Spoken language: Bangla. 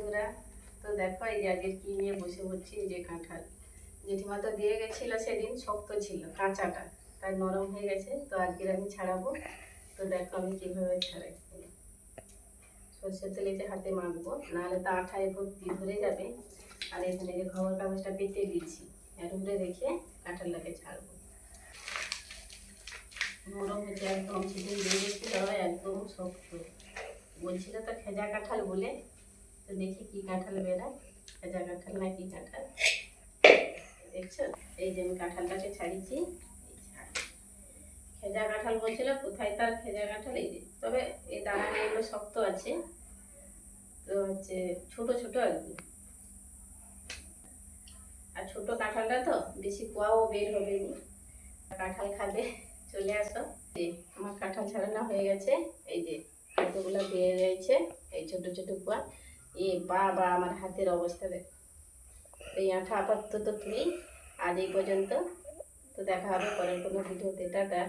বন্ধুরা, তো দেখো এই যে আজকে কি নিয়ে বসে পড়ছি। এই যে কাঁঠাল জেঠিমা তো দিয়ে গেছিল, সেদিন শক্ত ছিল কাঁচাটা, তাই নরম হয়ে গেছে। তো আজকে আমি ছাড়াবো। তো দেখো আমি কিভাবে ছাড়াই। সর্ষের তেলে যে হাতে মাখবো, নাহলে তো আঠায় ভর্তি ধরে যাবে। আর এখানে যে খবর কাগজটা পেতে দিচ্ছি, এর উপরে রেখে কাঁঠালটাকে ছাড়বো। নরম হয়েছে একদম, সেদিন দিয়ে গেছিল একদম শক্ত। বলছিল তো খেজা কাঁঠাল বলে, তো দেখি কি কাঁঠাল বেরায়, খেজা কাঁঠাল না কি কাঁঠাল। দেখছো, এই যে আমি কাঁঠালটাকে ছাড়িয়েছি। খেজা কাঁঠাল বলছিল, কোথায় তার খেজা কাঁঠাল। এই যে তবে এই দানাগুলো শক্ত আছে, তো হচ্ছে ছোট ছোট আর কি। আর ছোট কাঁঠালটা তো বেশি কোয়াও বের হবে না। কাঁঠাল খাবে চলে আসো। আমার কাঁঠাল ছাড়ানো হয়ে গেছে। এই যে কতগুলো বের রয়েছে, এই ছোট ছোট কোয়া। বাবা, আমার হাতের অবস্থা দেখ। এই আঠা আপাতত তুলি, আজ এই পর্যন্ত। তো দেখা হবে পরের কোনো ভিডিওতে। টাটা।